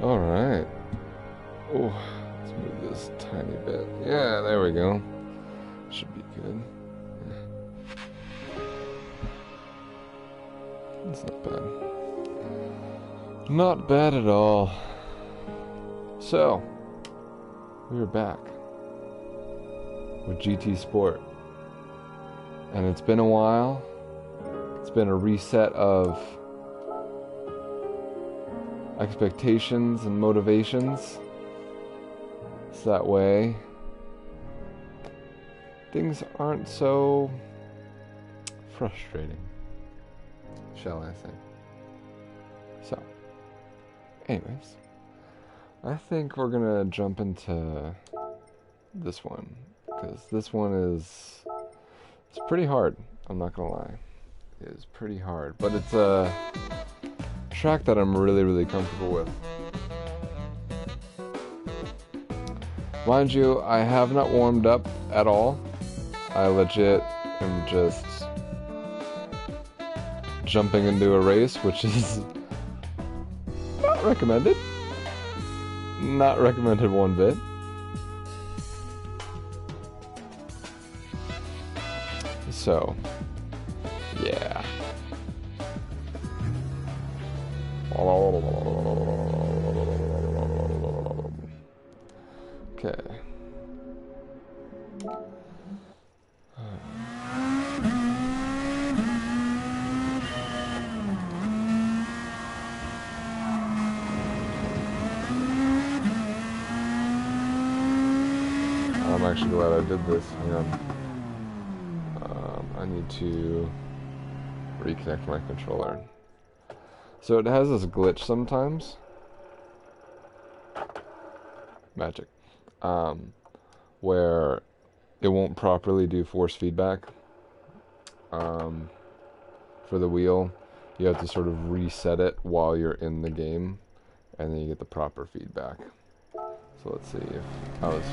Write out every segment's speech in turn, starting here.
Alright. Oh, let's move this tiny bit. Yeah, there we go. Should be good. That's not bad. Not bad at all. So, we are back with GT Sport. And it's been a while. It's been a reset of expectations and motivations. So that way things aren't so frustrating, shall I say. So, anyways, I think we're gonna jump into this one, because this one it's pretty hard, I'm not gonna lie. It is pretty hard, but it's a track that I'm really comfortable with. Mind you, I have not warmed up at all. I legit am just jumping into a race, which is not recommended. Not recommended one bit. So, yeah. Okay. I'm actually glad I did this. Hang on. I need to reconnect my controller. So it has this glitch sometimes. Magic. Where it won't properly do force feedback for the wheel. You have to sort of reset it while you're in the game, and then you get the proper feedback. So let's see if I was...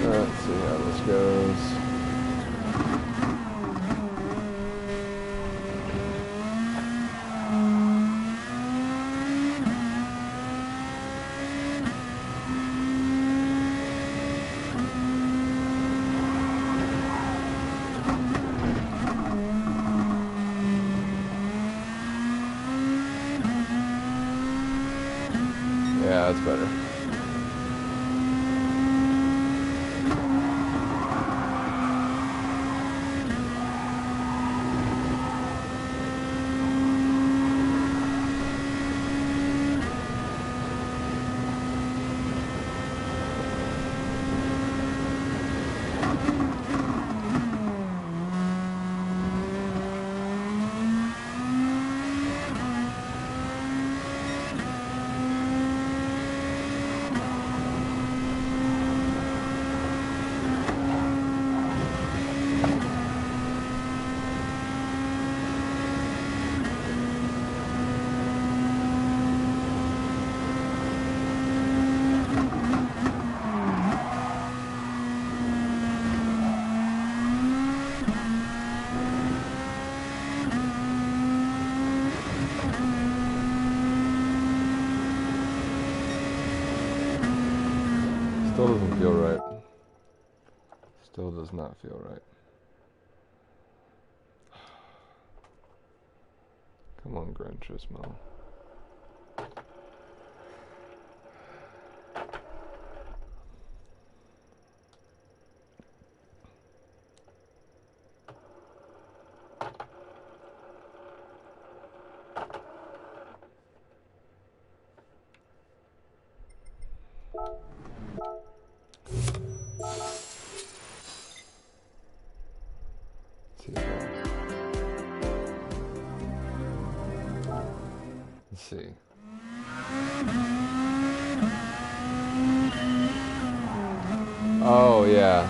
Let's see how this goes. Yeah, that's better. Still doesn't feel right. Still does not feel right. Come on, Gran Turismo. Let's see. Oh, yeah.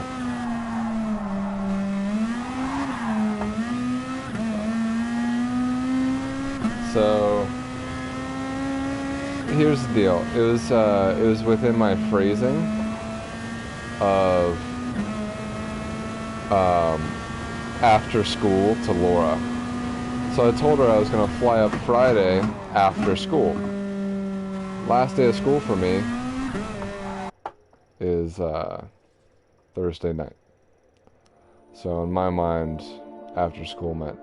So, here's the deal. It was within my phrasing of after school to Laura. So I told her I was gonna fly up Friday after school. Last day of school for me is Thursday night. So in my mind, after school meant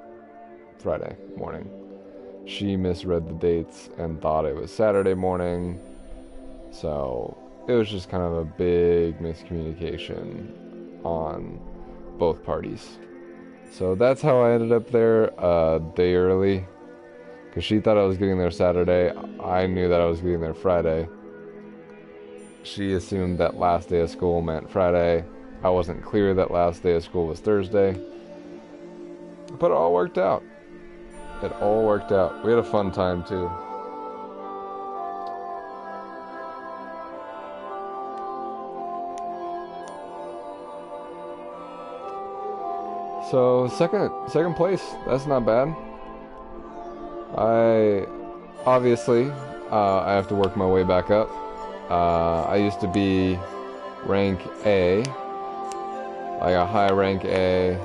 Friday morning. She misread the dates and thought it was Saturday morning. So it was just kind of a big miscommunication on both parties. So that's how I ended up there a day early. Because she thought I was getting there Saturday. I knew that I was getting there Friday. She assumed that last day of school meant Friday. I wasn't clear that last day of school was Thursday. But it all worked out. It all worked out. We had a fun time too. So second place, that's not bad. I have to work my way back up. I used to be rank A, like a high rank A,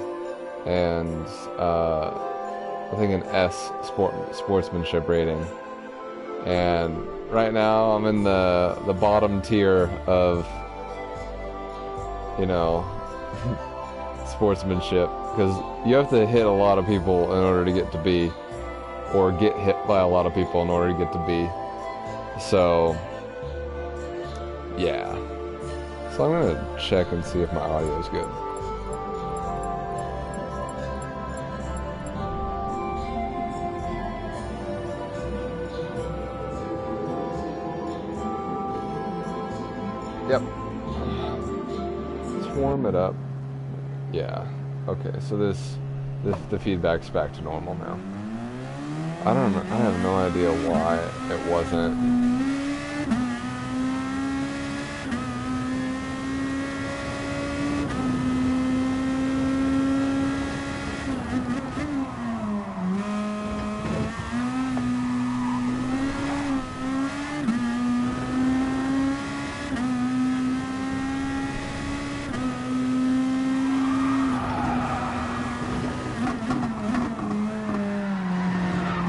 and I think an S sportsmanship rating. And right now I'm in the bottom tier of, you know, sportsmanship, because you have to hit a lot of people in order to get to B, or get hit by a lot of people in order to get to B. So yeah. So I'm gonna check and see if my audio is good. Yep. Let's warm it up. Yeah. Okay, so the feedback's back to normal now. I don't know. I have no idea why it wasn't.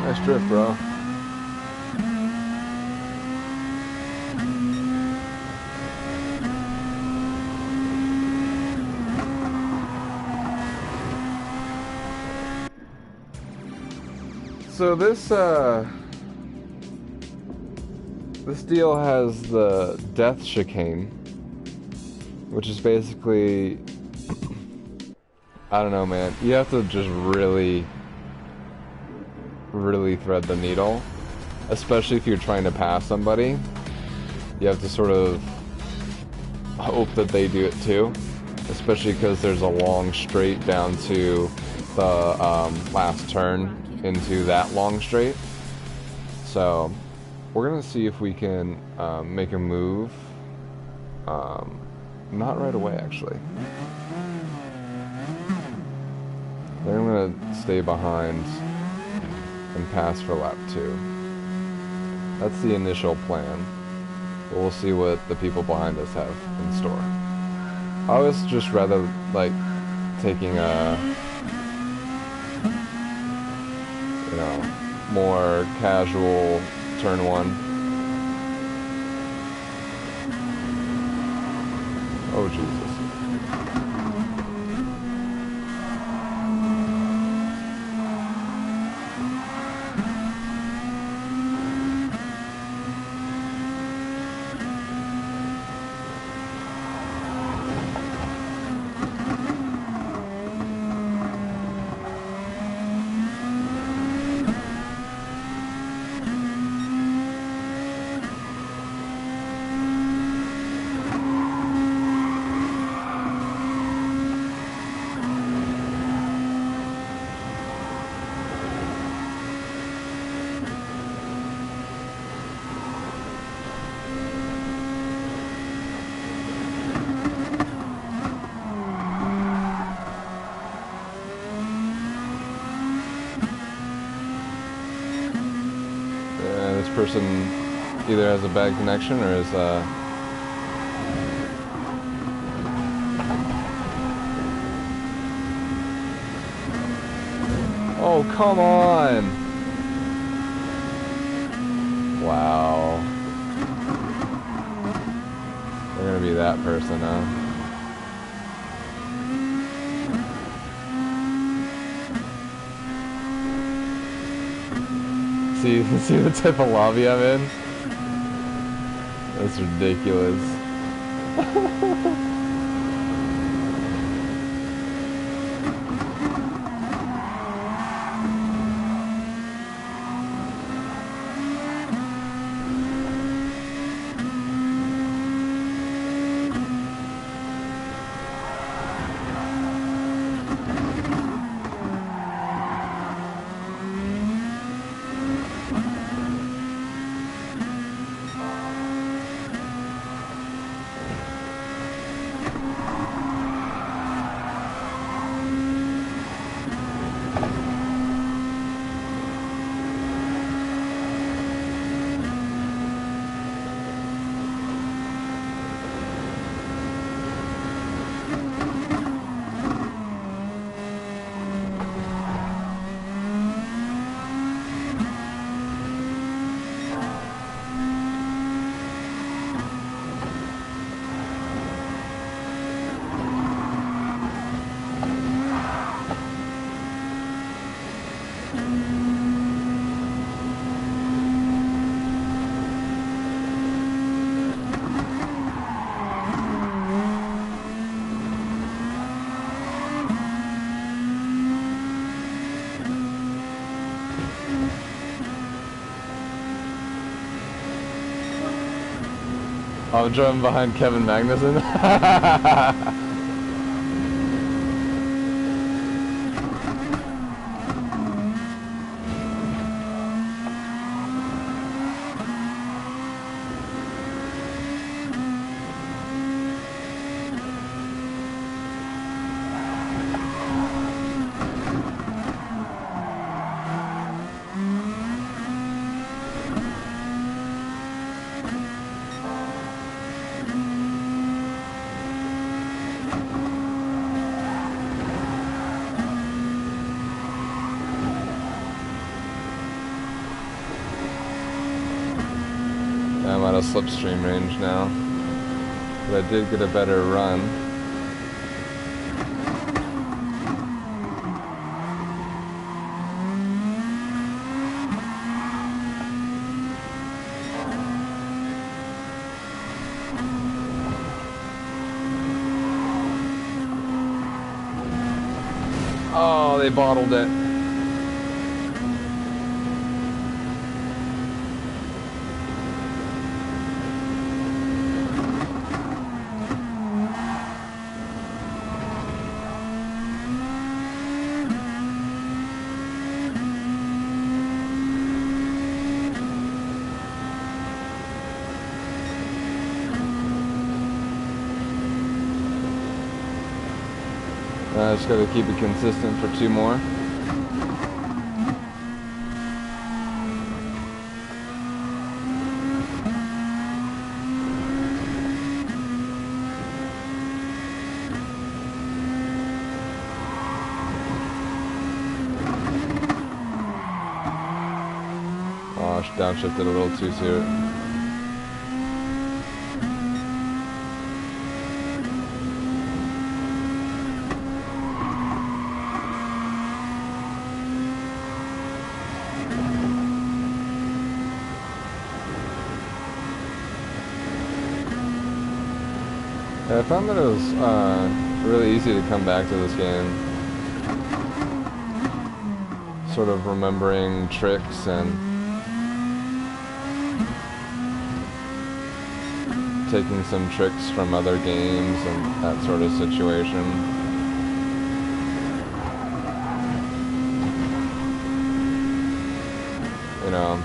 Nice drift, bro. So this deal has the death chicane, which is basically, I don't know, man. You have to just really thread the needle, especially if you're trying to pass somebody. You have to sort of hope that they do it too, especially because there's a long straight down to the last turn into that long straight. So we're gonna see if we can make a move. Not right away, actually. Then I'm gonna stay behind and pass for lap 2. That's the initial plan. But we'll see what the people behind us have in store. I was just rather like taking a, you know, more casual turn 1. Oh Jesus. Person either has a bad connection or is oh, come on! Wow. They're gonna be that person, huh? See the type of lobby I'm in? That's ridiculous. I'm driving behind Kevin Magnussen. I'm out of slipstream range now, but I did get a better run. Oh, they bottled it. I just gotta keep it consistent for 2 more. Oh, downshifted a little too soon. I found that it was really easy to come back to this game. Sort of remembering tricks and taking some tricks from other games and that sort of situation. You know,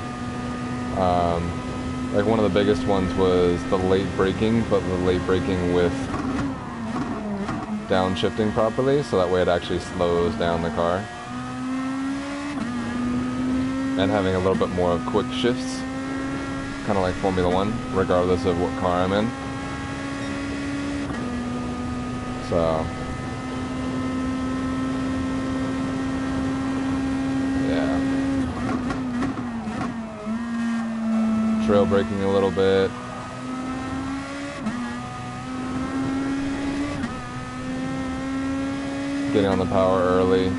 like one of the biggest ones was the late braking, but the late braking with downshifting properly, so that way it actually slows down the car. And having a little bit more of quick shifts, kind of like Formula 1, regardless of what car I'm in. So, yeah. Trail braking a little bit. Getting on the power early.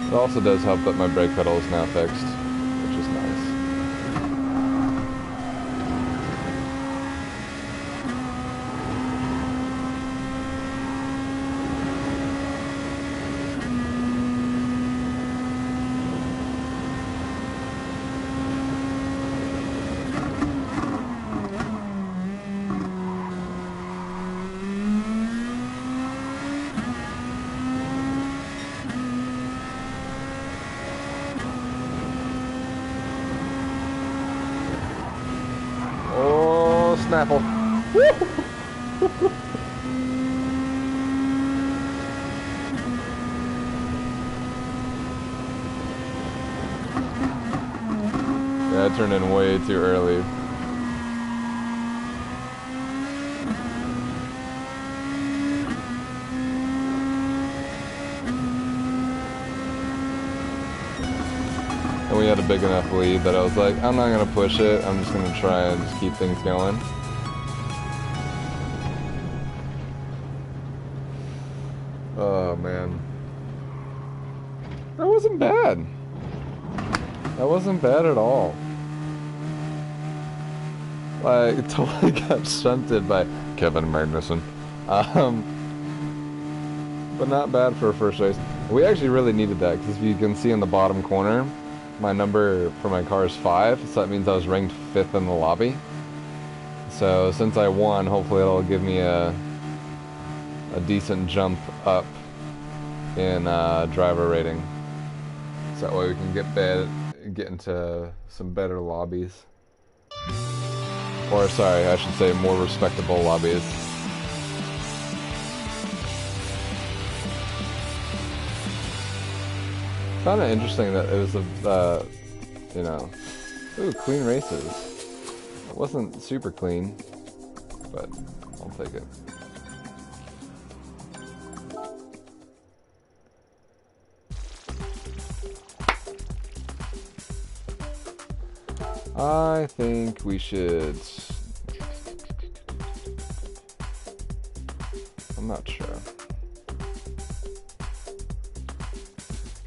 It also does help that my brake pedal is now fixed, which is nice. Snapple. Yeah, I turned in way too early. And we had a big enough lead that I was like, I'm not going to push it. I'm just going to try and just keep things going. Oh, man. That wasn't bad. That wasn't bad at all. Like, totally got shunted by Kevin Magnussen. But not bad for a first race. We actually really needed that, because if you can see in the bottom corner, my number for my car is 5, so that means I was ranked 5th in the lobby. So since I won, hopefully it'll give me a decent jump up in driver rating. So that way we can get into some better lobbies. Or sorry, I should say more respectable lobbies. Found it interesting that it was a, you know, ooh, clean races. It wasn't super clean, but I'll take it. I think we should... I'm not sure.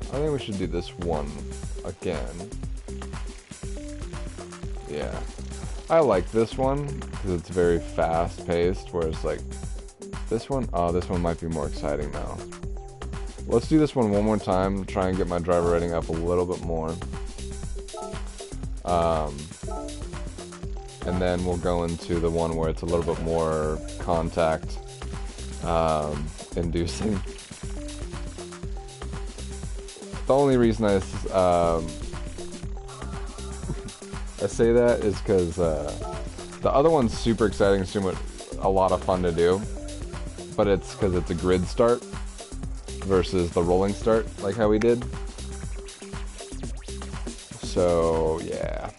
I think we should do this one again. Yeah. I like this one because it's very fast-paced, whereas like this one, oh, this one might be more exciting now. Let's do this one more time, try and get my driver rating up a little bit more. And then we'll go into the one where it's a little bit more contact inducing. The only reason I say that is because the other one's super exciting, a lot of fun to do, but it's because it's a grid start versus the rolling start, like how we did. So yeah.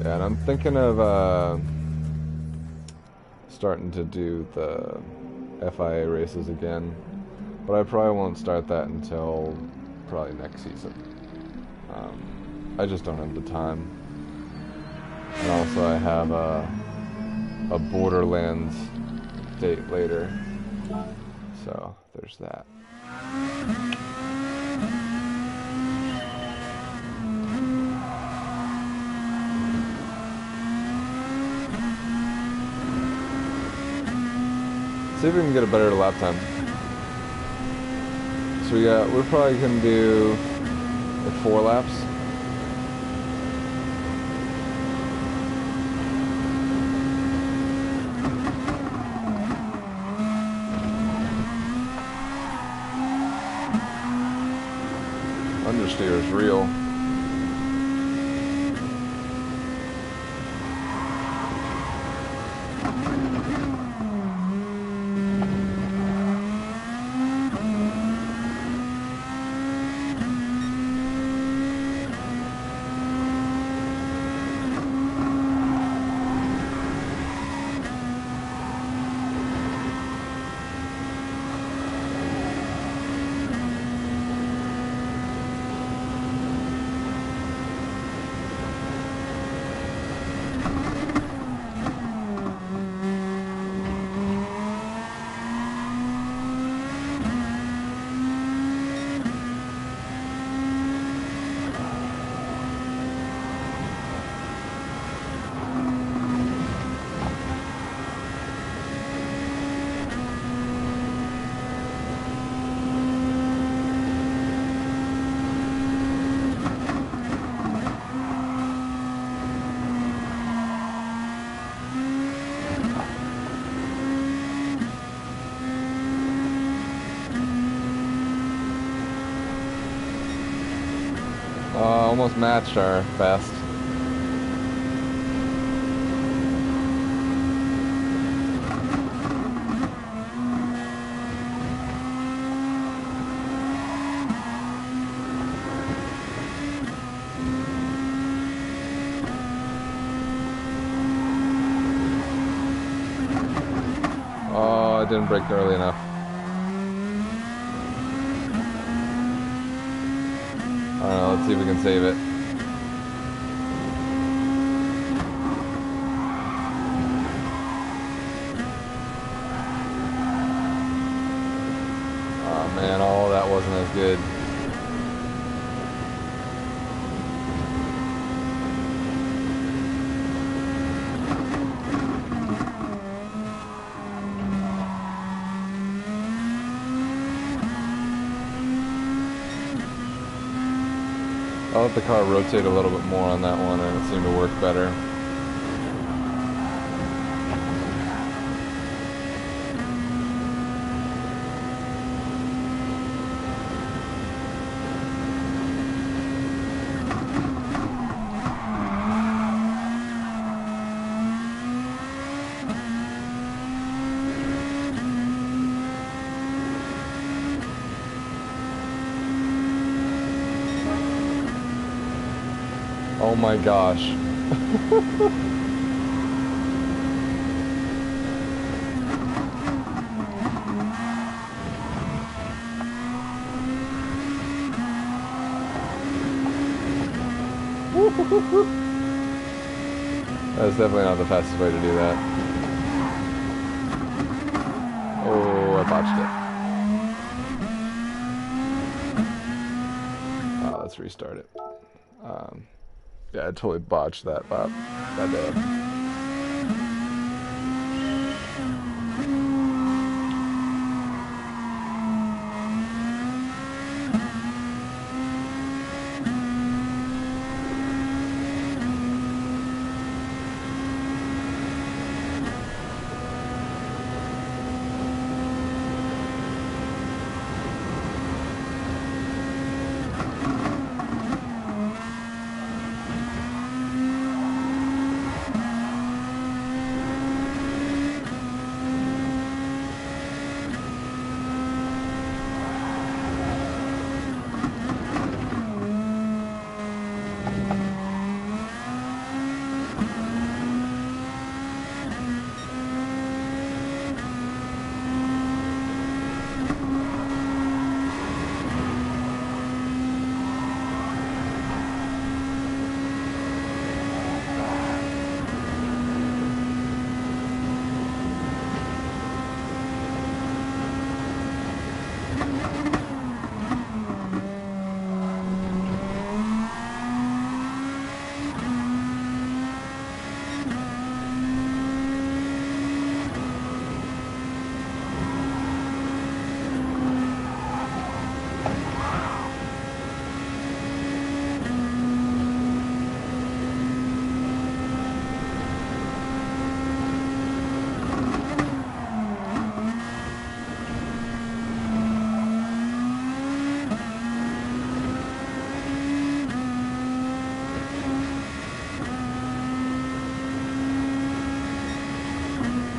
Yeah, and I'm thinking of starting to do the FIA races again, but I probably won't start that until probably next season. I just don't have the time, and also I have a Borderlands date later, so there's that. See if we can get a better lap time. So we're probably gonna do like 4 laps. Understeer is real. almost matched our best. Oh, I didn't brake early enough. I don't know, let's see if we can save it. Oh man, all that wasn't as good. I'll let the car rotate a little bit more on that one, and it seemed to work better. Oh my gosh. That's definitely not the fastest way to do that. Oh, I botched it. Let's restart it. Yeah, I totally botched that day.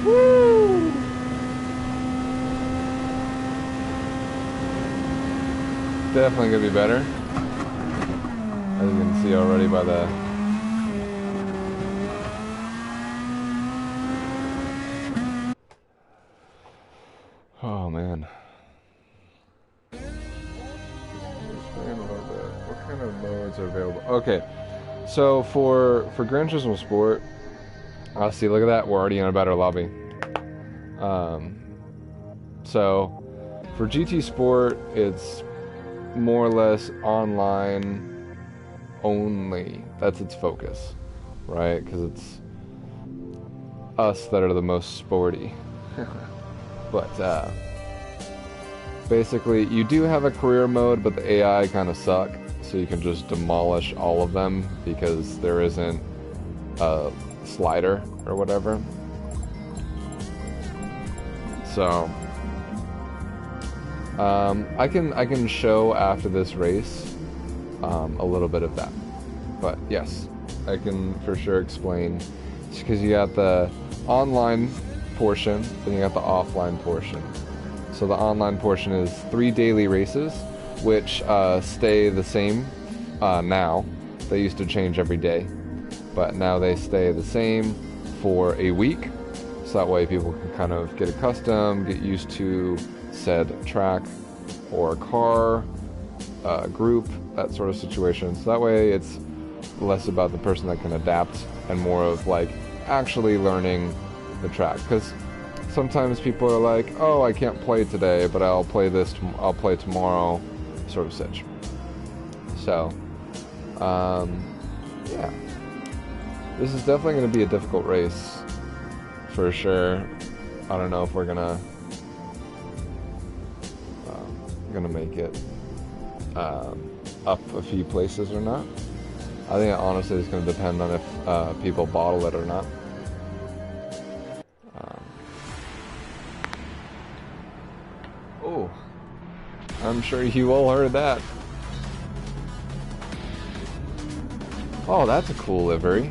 Woo! Definitely gonna be better. As you can see already by the oh man. What kind of modes are available? Okay, so for Gran Turismo Sport, see, look at that, we're already in a better lobby. So for GT Sport, it's more or less online only. That's its focus, right? Because it's us that are the most sporty. But basically, you do have a career mode, but the AI kind of suck, so you can just demolish all of them because there isn't a slider or whatever. So I can show after this race a little bit of that. But yes, I can for sure explain. Because you got the online portion, then you got the offline portion. So the online portion is 3 daily races, which stay the same now. They used to change every day, but now they stay the same for a week. So that way people can kind of get accustomed, get used to said track or car, group, that sort of situation. So that way it's less about the person that can adapt and more of like actually learning the track. Because sometimes people are like, oh, I can't play today, but I'll play tomorrow, sort of such. So, yeah. This is definitely going to be a difficult race, for sure. I don't know if we're gonna make it up a few places or not. I think honestly it's going to depend on if people bottle it or not. Oh, I'm sure you all heard that. Oh, that's a cool livery.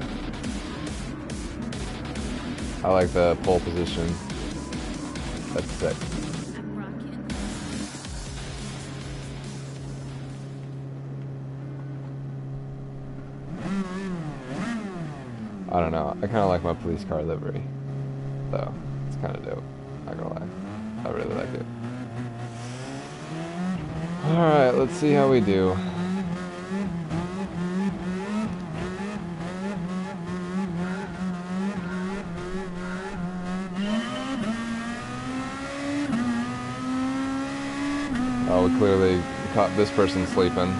I like the pole position. That's sick. I don't know. I kind of like my police car livery, though. It's kind of dope. Not gonna lie. I really like it. Alright, let's see how we do. Oh, we clearly caught this person sleeping.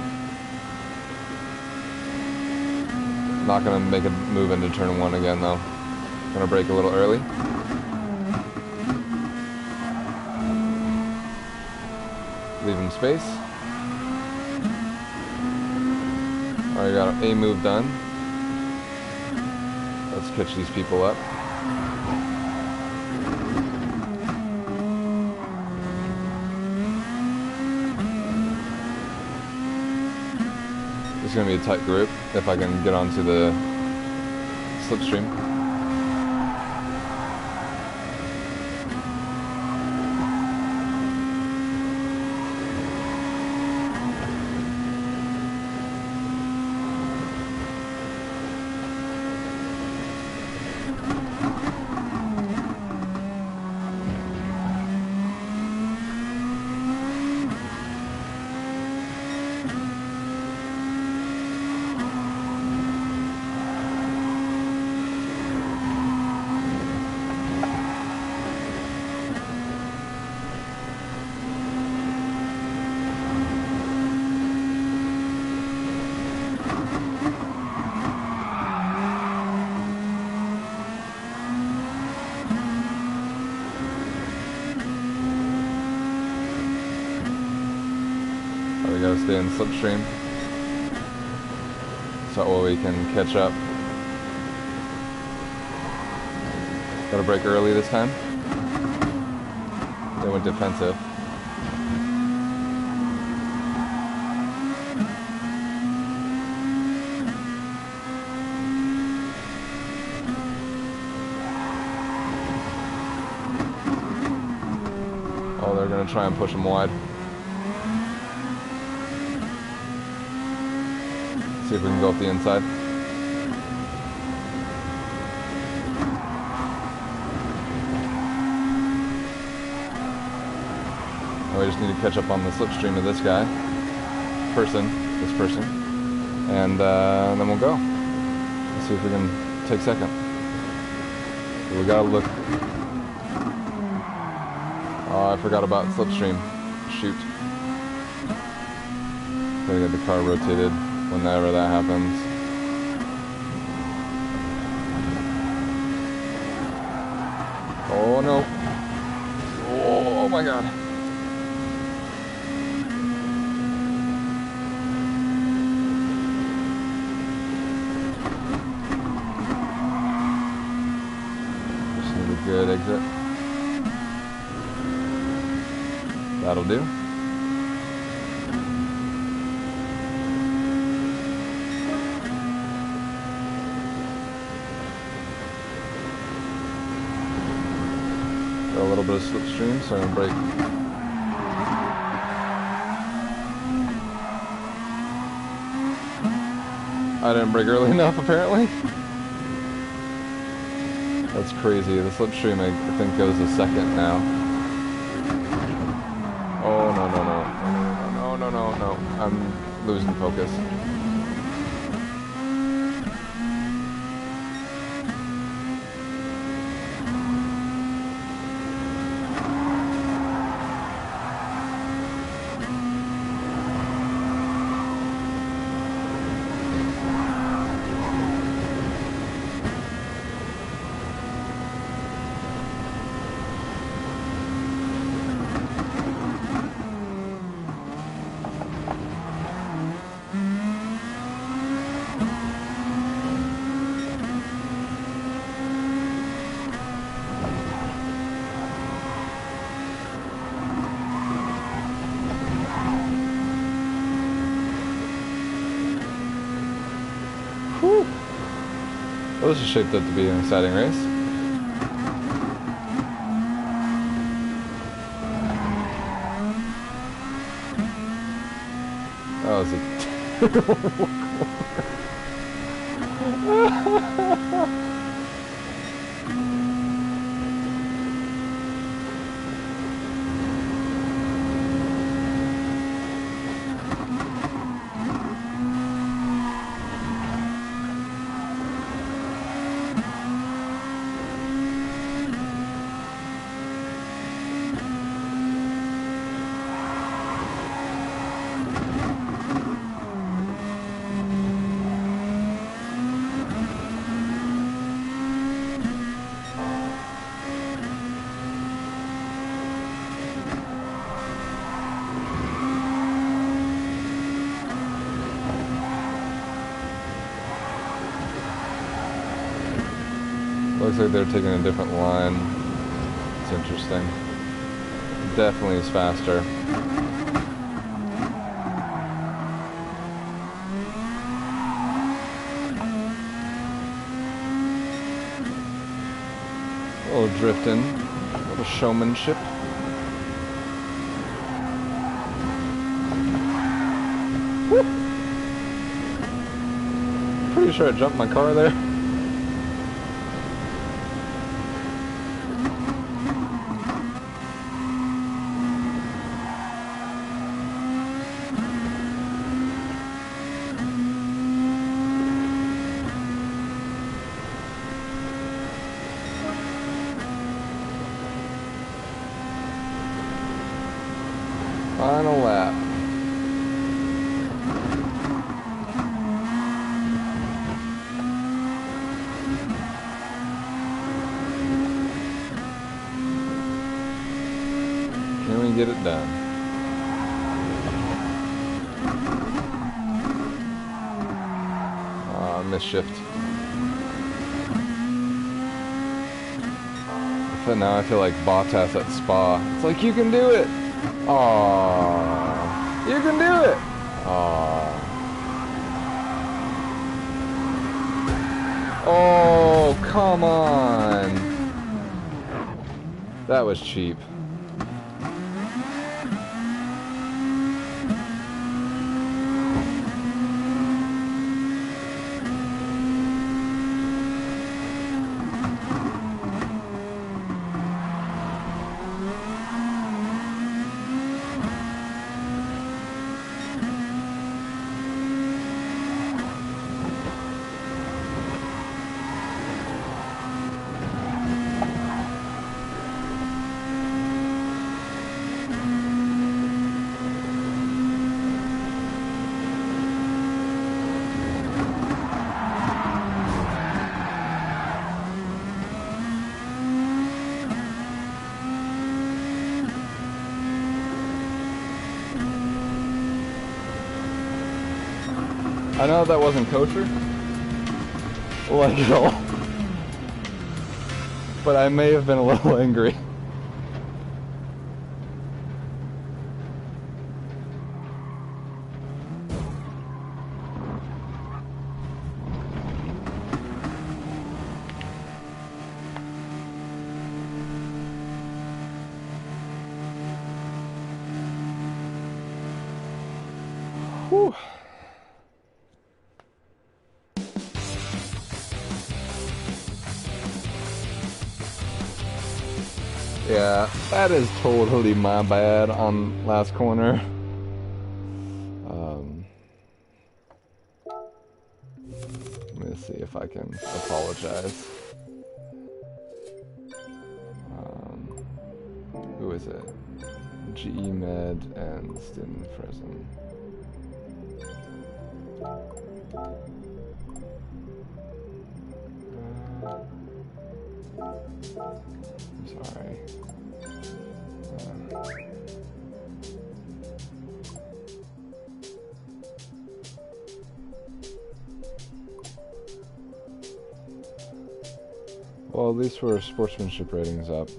Not gonna make a move into turn 1 again, though. Gonna brake a little early. Leave him space. Alright, got a move done. Let's catch these people up. It's going to be a tight group if I can get onto the slipstream. We gotta stay in slipstream so we can catch up. Gotta brake early this time. They went defensive. Oh, they're gonna try and push him wide. See if we can go up the inside. We just need to catch up on the slipstream of this guy. This person. And then we'll go. Let's see if we can take second. We gotta look. Oh, I forgot about slipstream. Shoot. Gotta get the car rotated whenever that happens. Oh no. Oh my god. Just need a good exit. That'll do. bit of slipstream, so I'm gonna brake. I didn't brake early enough, apparently. That's crazy. The slipstream, I think, goes a second now. Oh, no, no, no. No, no, no, no, no. I'm losing focus. Whew. Well, this is shaped up to be an exciting race. That was a terrible corner. Looks like they're taking a different line. It's interesting. Definitely is faster. A little drifting, a little showmanship. Woo! Pretty sure I jumped my car there. Final lap. Can we get it done? Misshift. So now I feel like Bottas at Spa. It's like, you can do it! Aww. You can do it! Aww. Oh, come on! That was cheap. I know that wasn't kosher, like at all, but I may have been a little angry. Whew. Yeah, that is totally my bad on last corner. Let me see if I can apologize. Who is it? GE Med and Stin Fresm. I'm sorry. Well, at least we're sportsmanship ratings up.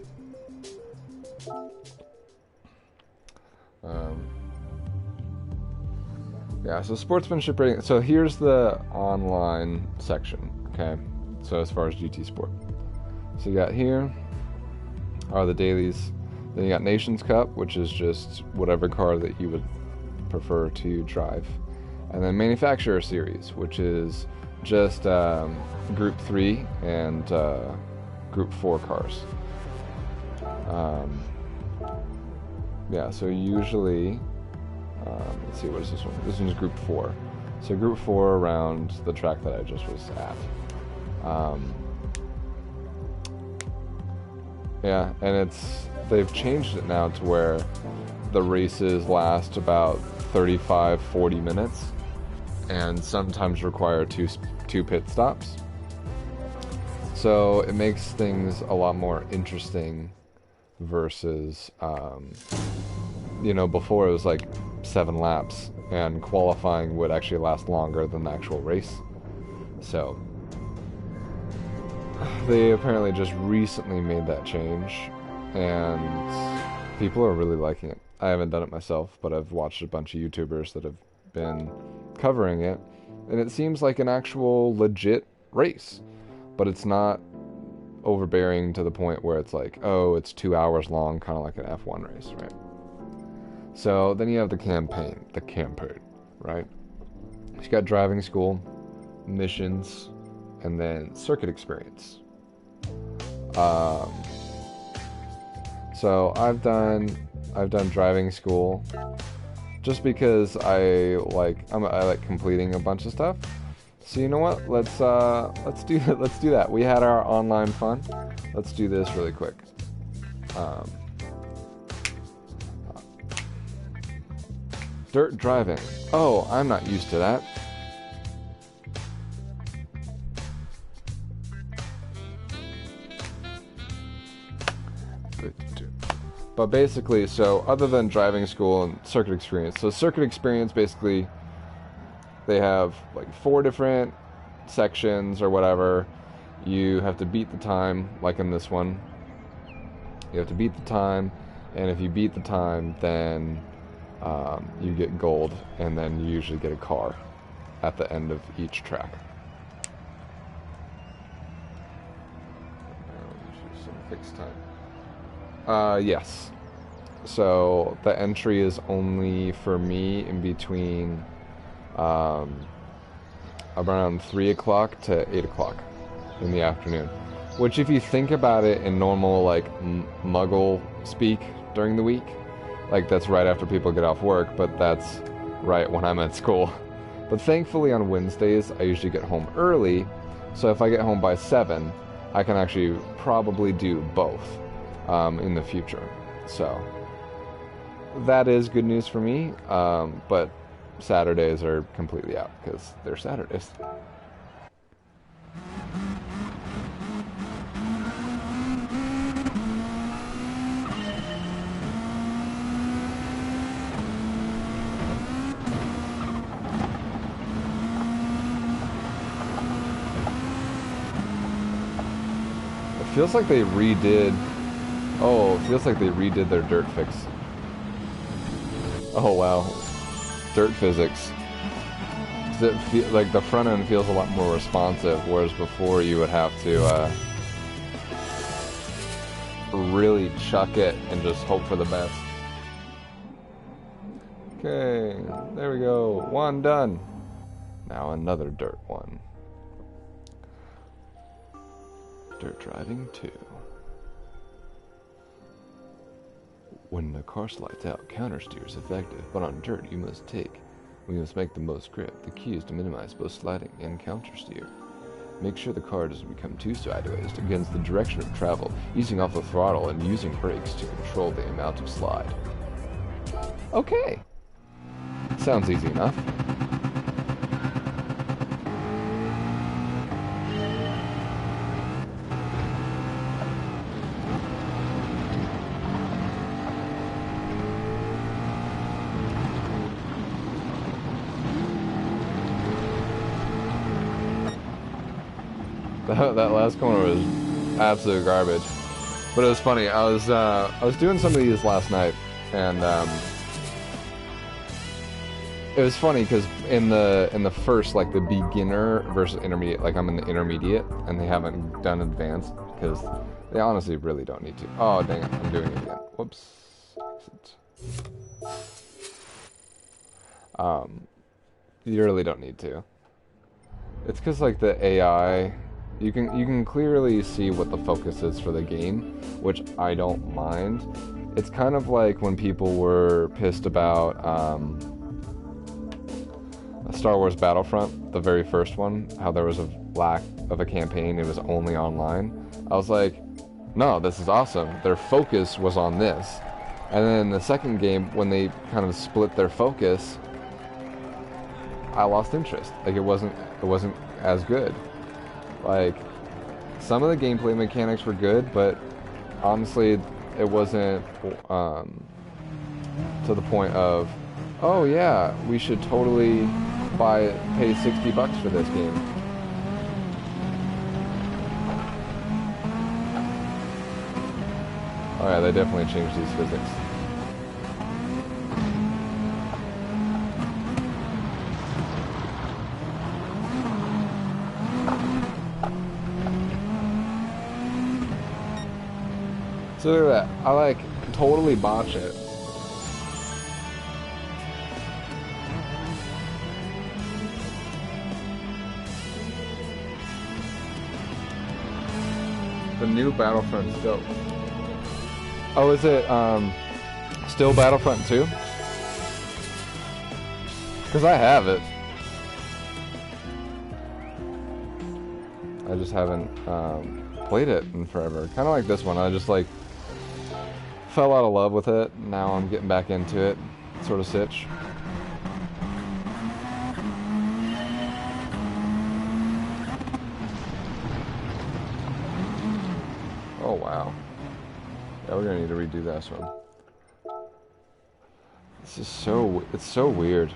Yeah, so sportsmanship rating. So here's the online section, okay? So as far as GT Sport. So you got here are the dailies. Then you got Nations Cup, which is just whatever car that you would prefer to drive. And then Manufacturer Series, which is just Group 3 and Group 4 cars. Yeah, so usually, let's see, what is this one? This one's Group 4. So Group 4 around the track that I just was at. Yeah, and they've changed it now to where the races last about 35-40 minutes and sometimes require two pit stops. So it makes things a lot more interesting versus, before it was like 7 laps and qualifying would actually last longer than the actual race. So they apparently just recently made that change and people are really liking it. I haven't done it myself, but I've watched a bunch of YouTubers that have been covering it, and it seems like an actual legit race, but it's not overbearing to the point where it's like, oh, it's 2 hours long, kind of like an F1 race, right? So then you have the campaign, right? You got driving school, missions, and then circuit experience. So I've done driving school just because I like completing a bunch of stuff. So you know what? Let's do that. We had our online fun. Let's do this really quick. Dirt driving. Oh, I'm not used to that. But basically, so other than driving school and circuit experience, so circuit experience basically, they have like 4 different sections or whatever. You have to beat the time, like in this one. You have to beat the time, and if you beat the time, then you get gold, and then you usually get a car at the end of each track. Some fixed time. Yes. So the entry is only for me in between around 3 o'clock to 8 o'clock in the afternoon. Which, if you think about it in normal, like, muggle speak during the week, like, that's right after people get off work, but that's right when I'm at school. But thankfully on Wednesdays, I usually get home early, so if I get home by 7, I can actually probably do both in the future. So that is good news for me, but Saturdays are completely out because they're Saturdays. It feels like they redid... Oh, it feels like they redid their dirt fix. Oh, wow. Dirt physics. Like, the front end feels a lot more responsive, whereas before you would have to really chuck it and just hope for the best. Okay, there we go. One done. Now another dirt one. Dirt driving 2. When the car slides out, countersteer is effective, but on dirt we must make the most grip. The key is to minimize both sliding and countersteer. Make sure the car doesn't become too sideways against the direction of travel, easing off the throttle and using brakes to control the amount of slide. Okay. Sounds easy enough. That last corner was absolute garbage, but it was funny. I was doing some of these last night, and it was funny because in the first, like the beginner versus intermediate, like I'm in the intermediate, and they haven't done advanced because they honestly really don't need to. Oh dang it! I'm doing it again. Whoops. Exit. You really don't need to. It's because like the AI. You can clearly see what the focus is for the game, which I don't mind. It's kind of like when people were pissed about Star Wars Battlefront, the very first one, how there was a lack of a campaign, it was only online. I was like, no, this is awesome. Their focus was on this. And then the second game, when they kind of split their focus, I lost interest. Like it wasn't as good. Like, some of the gameplay mechanics were good, but honestly, it wasn't to the point of, oh yeah, we should totally pay $60 for this game. Oh yeah, they definitely changed these physics. So look at that. I like totally botch it. The new Battlefront's dope. Oh, is it still Battlefront 2? Because I have it. I just haven't played it in forever. Kind of like this one. I just like fell out of love with it. Now I'm getting back into it, sort of sitch. Oh wow. Yeah, we're gonna need to redo this one. This is it's so weird.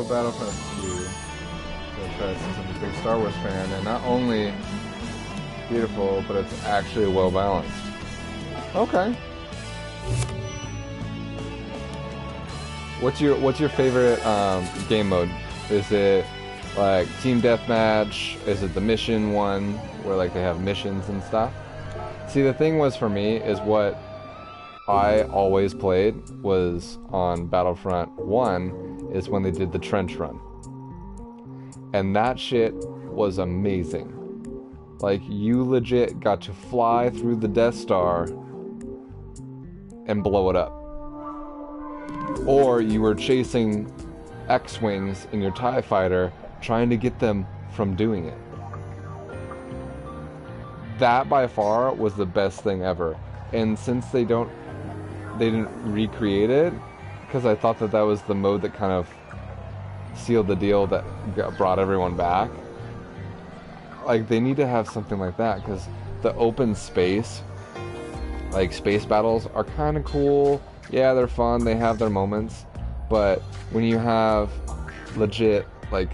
Battlefront 2. Since I'm a big Star Wars fan, and not only beautiful, but it's actually well balanced. Okay. What's your favorite game mode? Is it like team deathmatch? Is it the mission one where like they have missions and stuff? See, the thing was for me is what I always played was on Battlefront 1 is when they did the trench run. And that shit was amazing. Like, you legit got to fly through the Death Star and blow it up. Or you were chasing X-Wings in your TIE fighter trying to get them from doing it. That by far was the best thing ever. And since they didn't recreate it, because I thought that was the mode that kind of sealed the deal that brought everyone back. Like, they need to have something like that, because the open space, like space battles, are kind of cool. Yeah, they're fun, they have their moments, but when you have legit, like,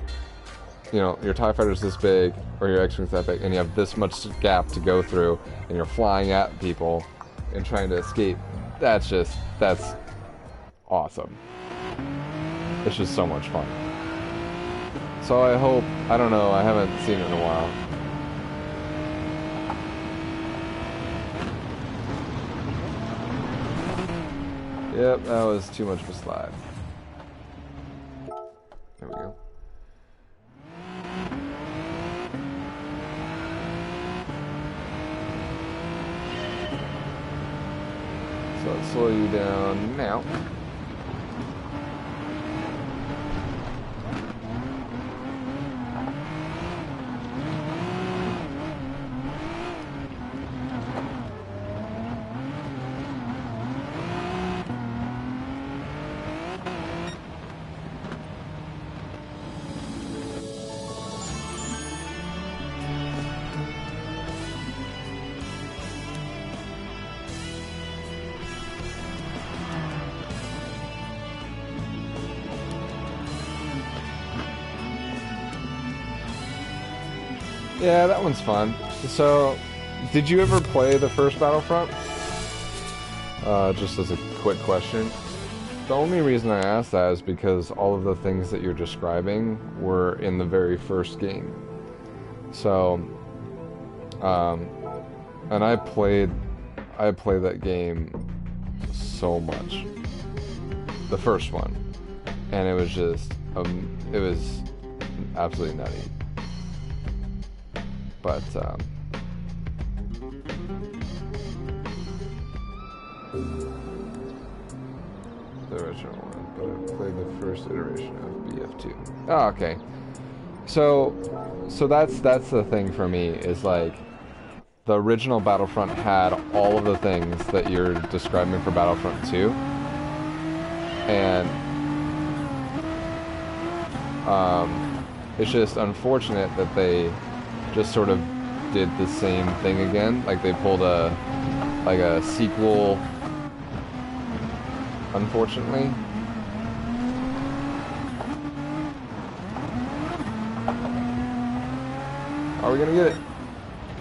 you know, your TIE fighter's this big, or your X-Wing's that big, and you have this much gap to go through, and you're flying at people and trying to escape. That's awesome. It's just so much fun. So I hope, I don't know, I haven't seen it in a while. Yep, that was too much of a slide. There we go. So let's slow you down now. Yeah, that one's fun. So, did you ever play the first Battlefront? Just as a quick question. The only reason I asked that is because all of the things that you're describing were in the very first game. So, and I played that game so much. The first one. And it was just, it was absolutely nutty. But, the original one, but I played the first iteration of BF2. Oh, okay. So that's the thing for me, is like, the original Battlefront had all of the things that you're describing for Battlefront 2. And, it's just unfortunate that they just sort of did the same thing again. Like they pulled a sequel, unfortunately. Are we gonna get it?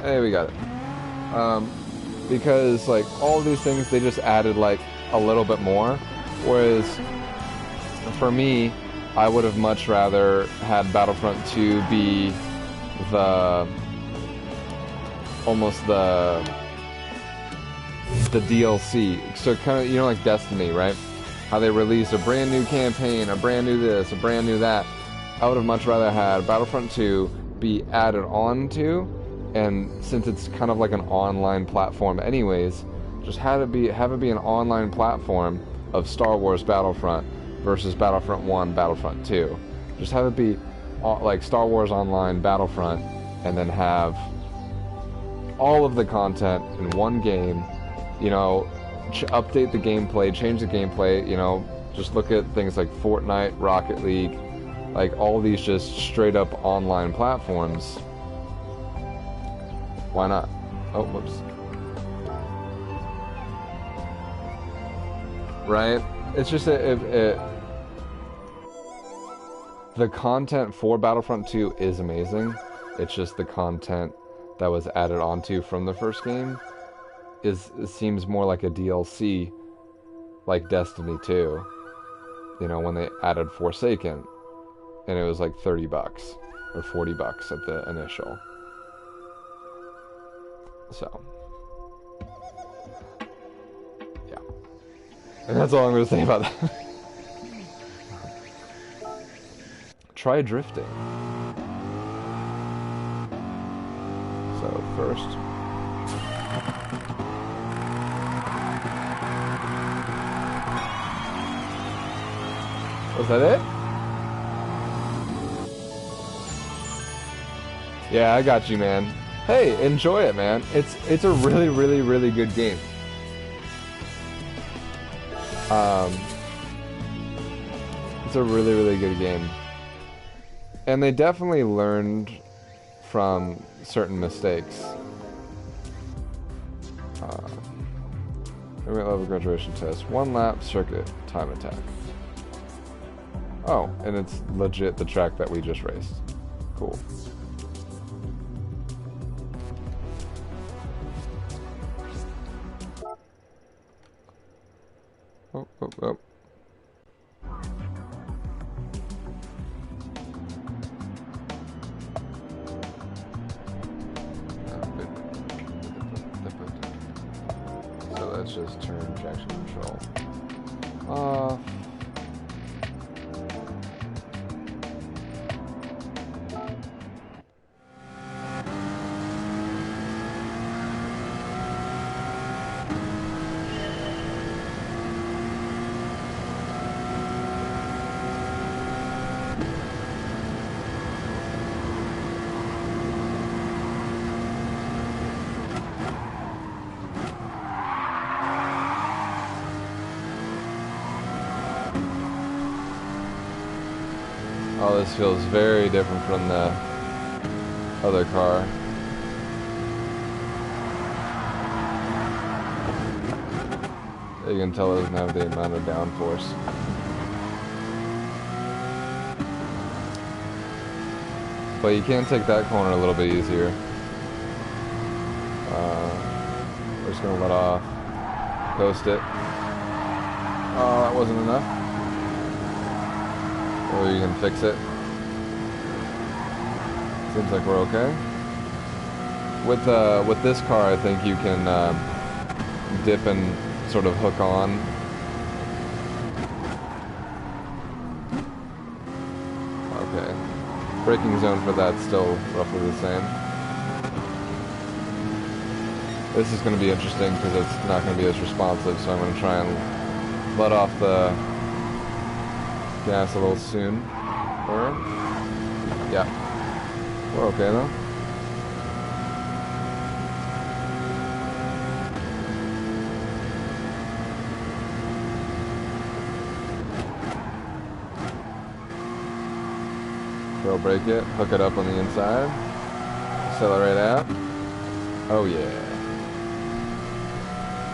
Hey, we got it. Because like all these things, they just added like a little bit more. Whereas for me, I would have much rather had Battlefront 2 be almost the DLC. So kind of, you know, like Destiny, right? How they release a brand new campaign, a brand new this, a brand new that. I would have much rather had Battlefront 2 be added on to, and since it's kind of like an online platform anyways, just have it be an online platform of Star Wars Battlefront versus Battlefront 1, Battlefront 2. Just have it be like Star Wars Online Battlefront, and then have all of the content in one game, you know, update the gameplay, change the gameplay, you know, just look at things like Fortnite, Rocket League, like all these just straight up online platforms. Why not? Oh, whoops. Right? It's just the content for Battlefront 2 is amazing. It's just the content that was added onto from the first game it seems more like a DLC, like Destiny 2. You know, when they added Forsaken, and it was like $30 or $40 at the initial. So, yeah. And that's all I'm going to say about that. Try drifting. So first, was that it? Yeah, I got you, man. Hey, enjoy it, man. It's a really, really, really good game. It's a really, really good game. And they definitely learned from certain mistakes. Limit level graduation test. 1 lap circuit time attack. Oh, and it's legit the track that we just raced. Cool. Oh, oh, oh. So let's just turn traction control off. Oh, this feels very different from the other car. You can tell it doesn't have the amount of downforce. But you can take that corner a little bit easier. We're just gonna let off, coast it. Oh, that wasn't enough. Or you can fix it. Seems like we're okay. With this car, I think you can dip and sort of hook on. Okay. Braking zone for that's still roughly the same. This is going to be interesting because it's not going to be as responsive, so I'm going to try and let off the gas a little soon. Yeah. We're okay though. Throw brake it, hook it up on the inside, accelerate out. Oh yeah.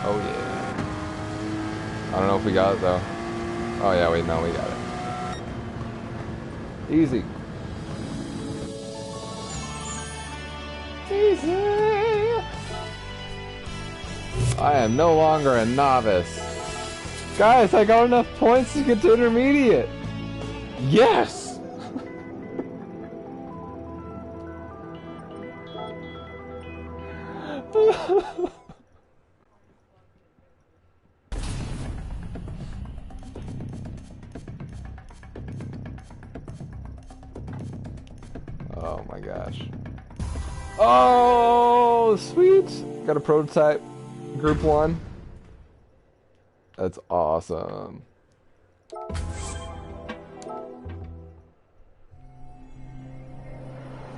Oh yeah. I don't know if we got it though. Oh yeah, wait, no, we got it. Easy. Easy. I am no longer a novice. Guys, I got enough points to get to intermediate. Yes! Oh my gosh. Oh, sweet! Got a prototype. Group 1. That's awesome.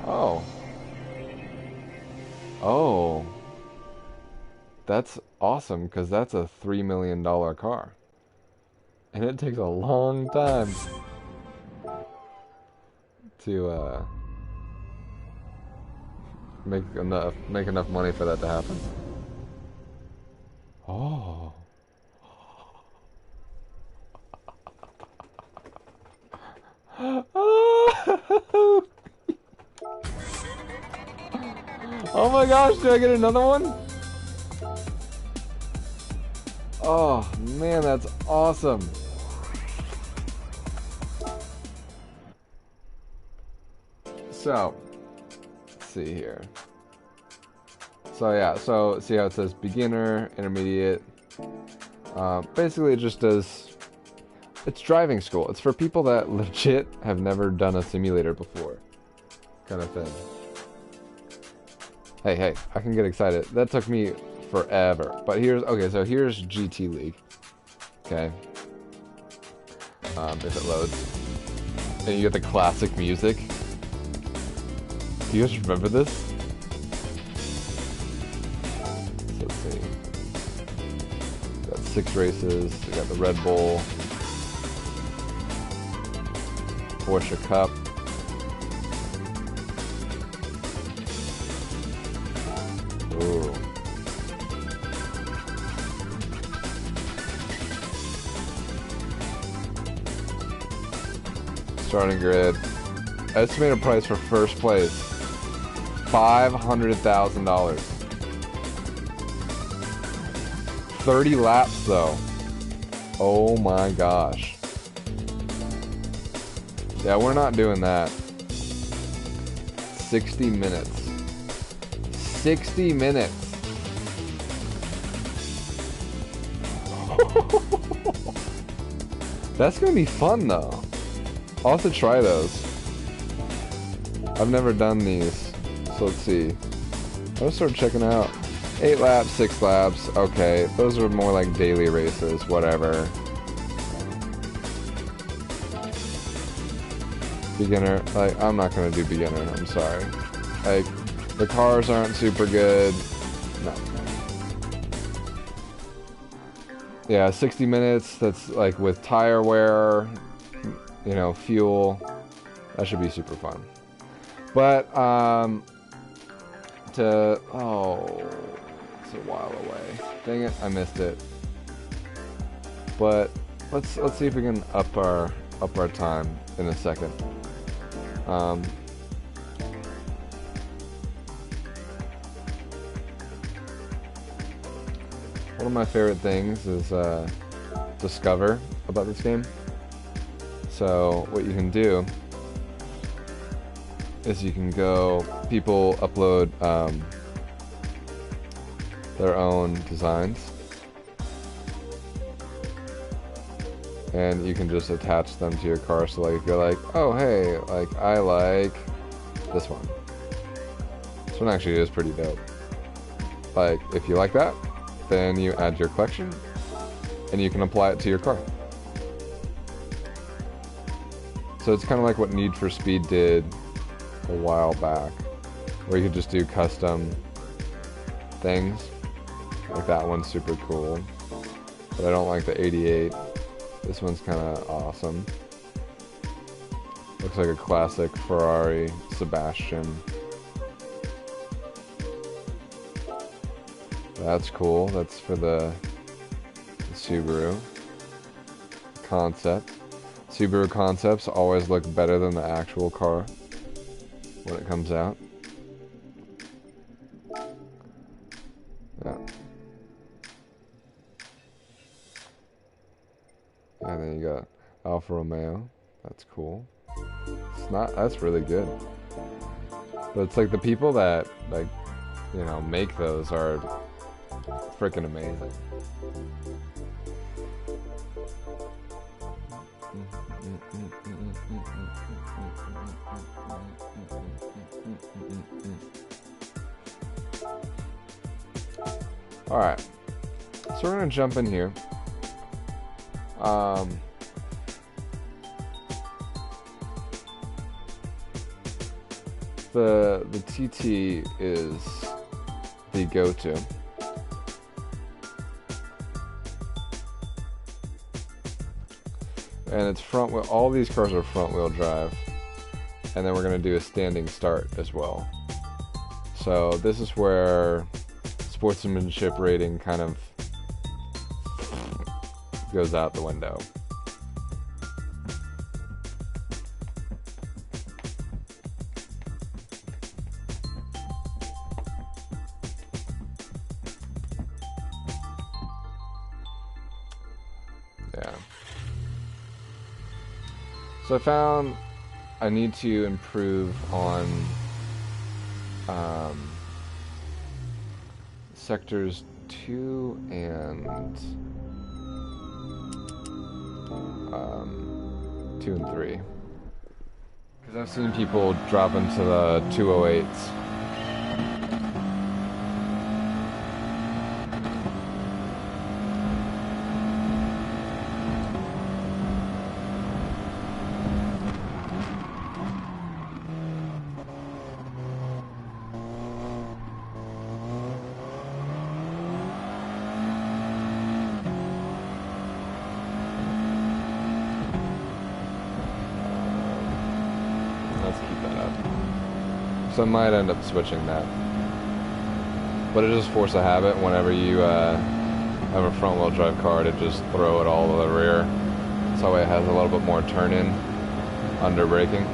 Oh. Oh. That's awesome, because that's a $3 million car. And it takes a long time to make enough money for that to happen. Oh. Oh my gosh, do I get another one? Oh man, that's awesome. So, let's see here. So yeah, so see how it says beginner, intermediate. Basically it just does, it's driving school. It's for people that legit have never done a simulator before, kind of thing. Hey, I can get excited. That took me forever. But here's, okay, so here's GT League. Okay. If it loads. And you get the classic music. Do you guys remember this? Let's see. Got 6 races. We got the Red Bull. Porsche Cup. Ooh. Starting grid. estimated price for first place, $500,000. 30 laps though. Oh my gosh. Yeah, we're not doing that. 60 minutes. 60 minutes. That's gonna be fun though. I'll have to try those. I've never done these. So let's see. I'll start checking out. 8 laps, 6 laps. Okay, those are more like daily races, whatever. Beginner, like, I'm not gonna do beginner, I'm sorry. Like, the cars aren't super good. No. Yeah, 60 minutes, that's like with tire wear, you know, fuel. That should be super fun. But, oh, it's a while away. Dang it, I missed it. But let's see if we can up our time in a second. One of my favorite things is discover about this game. So what you can do is you can go, people upload their own designs, and you can just attach them to your car. So like if you're like, oh hey, like I like this one. This one actually is pretty dope. Like if you like that, then you add your collection and you can apply it to your car. So it's kind of like what Need for Speed did a while back, where you could just do custom things. Like that one's super cool, but I don't like the 88. This one's kind of awesome. Looks like a classic Ferrari Sebastian. That's cool. That's for the Subaru concept. Subaru concepts always look better than the actual car when it comes out. Yeah. And then you got Alfa Romeo. That's cool. It's not, that's really good. But it's like the people that, like, you know, make those are freaking amazing. Alright, so we're gonna jump in here. The TT is the go-to. And it's front wheel, all these cars are front wheel drive. And then we're gonna do a standing start as well. So this is where sportsmanship rating kind of goes out the window. Yeah. So I found I need to improve on sectors 2 and 2 and 3, because I've seen people drop into the 208s. So I might end up switching that. But it just force a habit whenever you have a front wheel drive car to just throw it all to the rear. So it has a little bit more turn in under braking.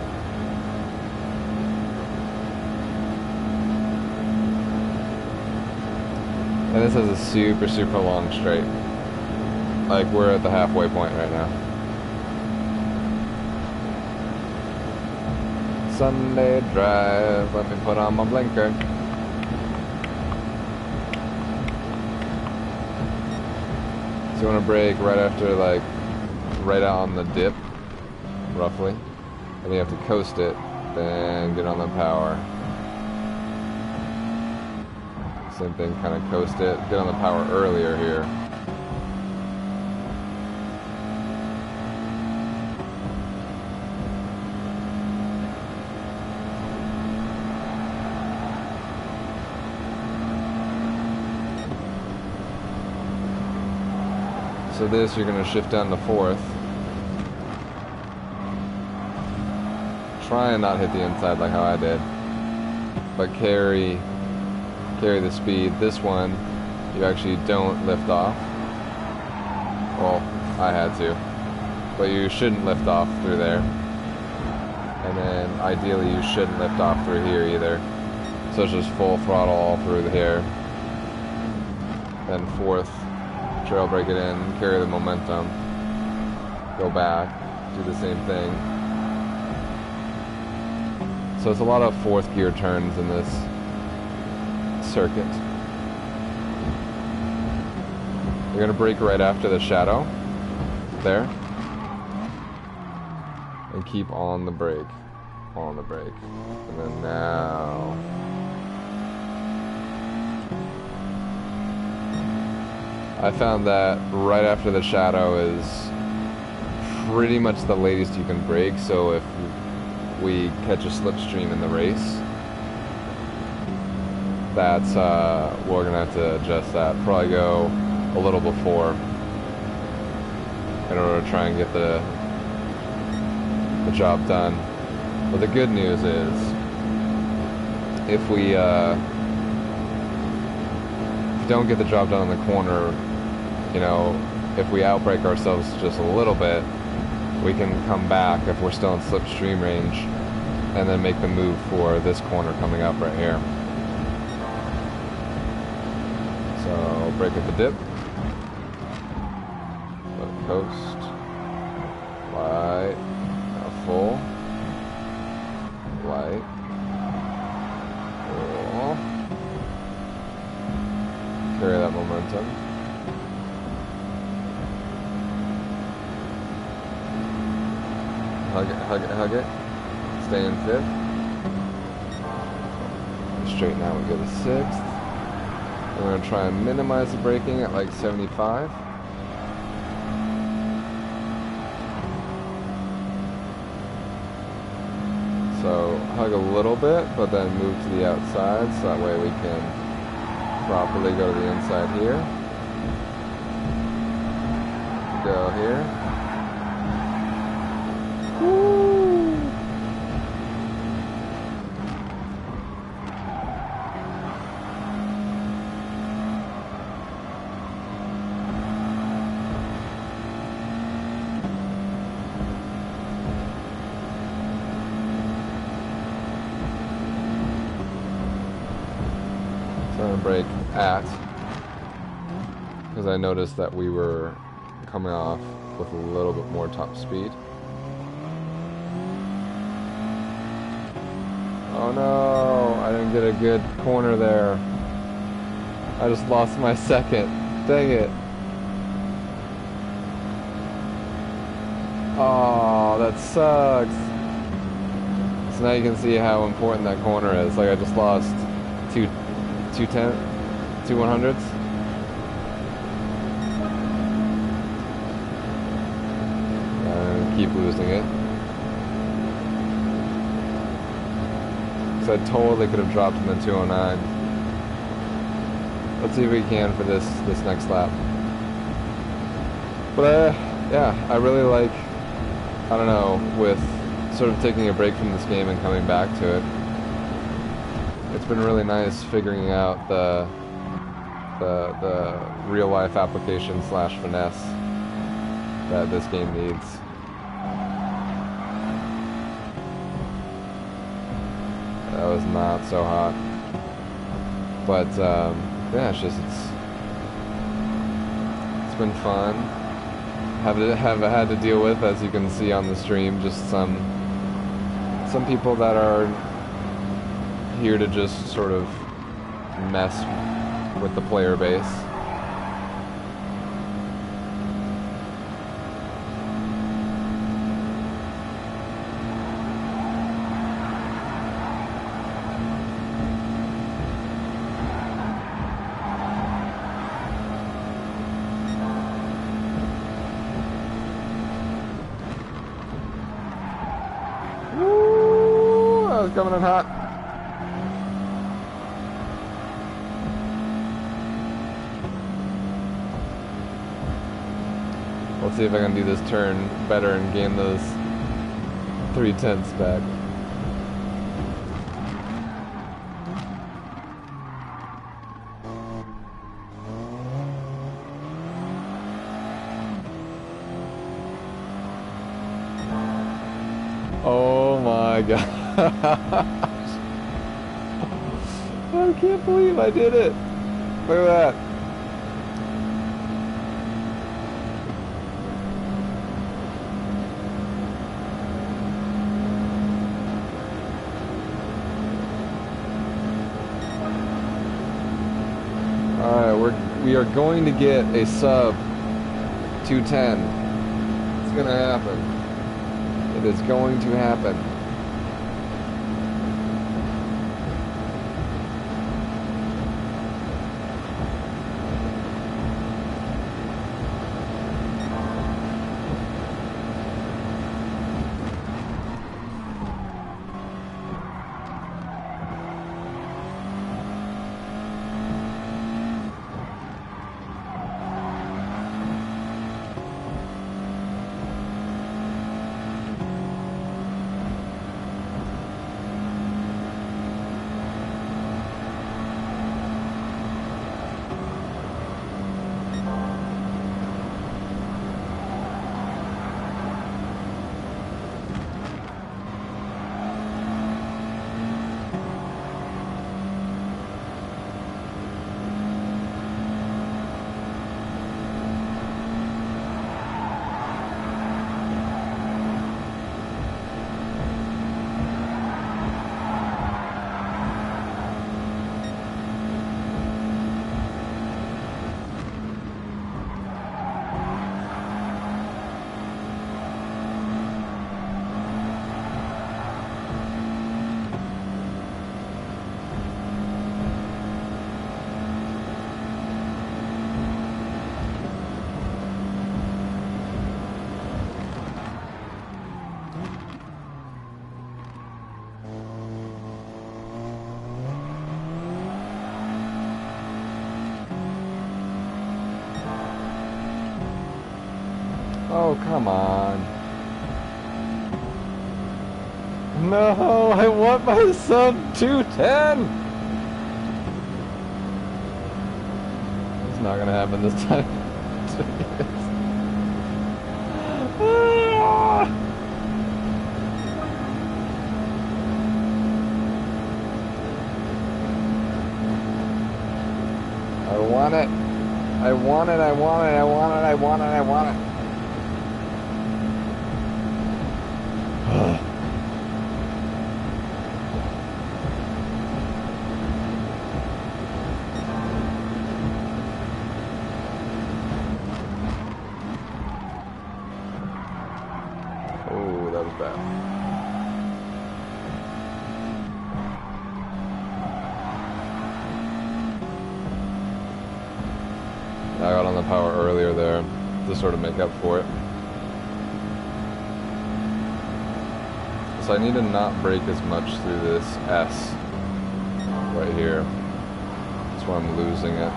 And this is a super, super long straight. Like, we're at the halfway point right now. Sunday drive, let me put on my blinker. So you want to brake right after, like, right out on the dip, roughly. And you have to coast it, then get on the power. Same thing, kind of coast it, get on the power earlier here. So this, you're going to shift down to fourth. Try and not hit the inside like how I did, but carry the speed. This one, you actually don't lift off. Well, I had to, but you shouldn't lift off through there. And then ideally you shouldn't lift off through here either. So it's just full throttle all through here. Then fourth, trail brake it in, carry the momentum, go back, do the same thing. So it's a lot of fourth gear turns in this circuit. You're gonna brake right after the shadow, there, and keep on the brake, and then now. I found that right after the shadow is pretty much the latest you can brake, so if we catch a slipstream in the race, that's, we're gonna have to adjust that. Probably go a little before in order to try and get the job done. But the good news is, if we don't get the job done in the corner, you know, if we outbrake ourselves just a little bit, we can come back if we're still in slipstream range and then make the move for this corner coming up right here. So brake at the dip, let it coast, light, now full, light, full, carry that momentum. Hug it, hug it, hug it. Stay in fifth. Straighten out, we go to sixth. We're going to try and minimize the braking at like 75. So hug a little bit, but then move to the outside, so that way we can properly go to the inside here. Go here. Woo! So I'm gonna brake at, because I noticed that we were coming off with a little bit more top speed. Oh no, I didn't get a good corner there. I just lost my second. Dang it. Oh, that sucks. So now you can see how important that corner is. Like, I just lost two 100s. And keep losing it. I totally could have dropped in the 209. Let's see if we can for this next lap. But yeah, I really like, I don't know, with sort of taking a break from this game and coming back to it. It's been really nice figuring out the real life application / finesse that this game needs. That was not so hot, but yeah, it's been fun. Have had to deal with, as you can see on the stream, just some people that are here to just sort of mess with the player base. Coming in hot. Let's see if I can do this turn better and gain those 3/10 back. Oh my god. I can't believe I did it. Look at that. Alright, we are going to get a sub 210. It's gonna happen. It is going to happen. Oh, come on. No, I want my sub 210! It's not gonna happen this time. I want it. I want it, I want it, I want it, I want it, I want it. Oh, that was bad. I got on the power earlier there to sort of make up for it. So I need to not brake as much through this S right here. That's why I'm losing it.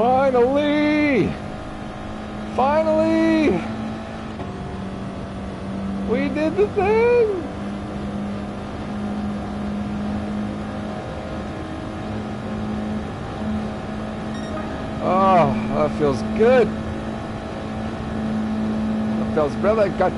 Finally! Finally! We did the thing! Oh, that feels good. That feels really good.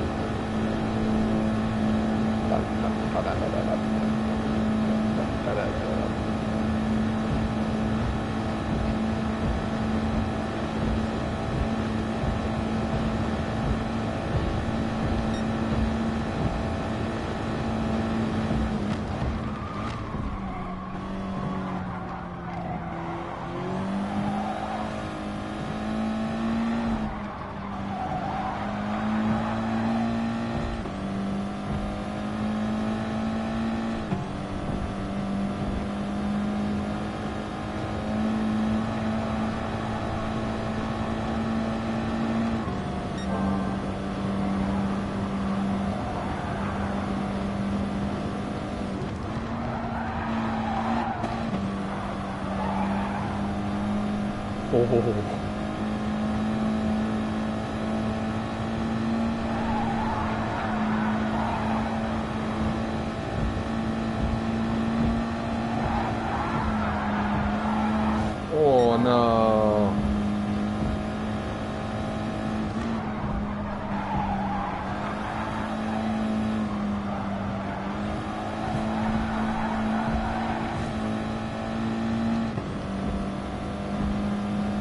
Oh no.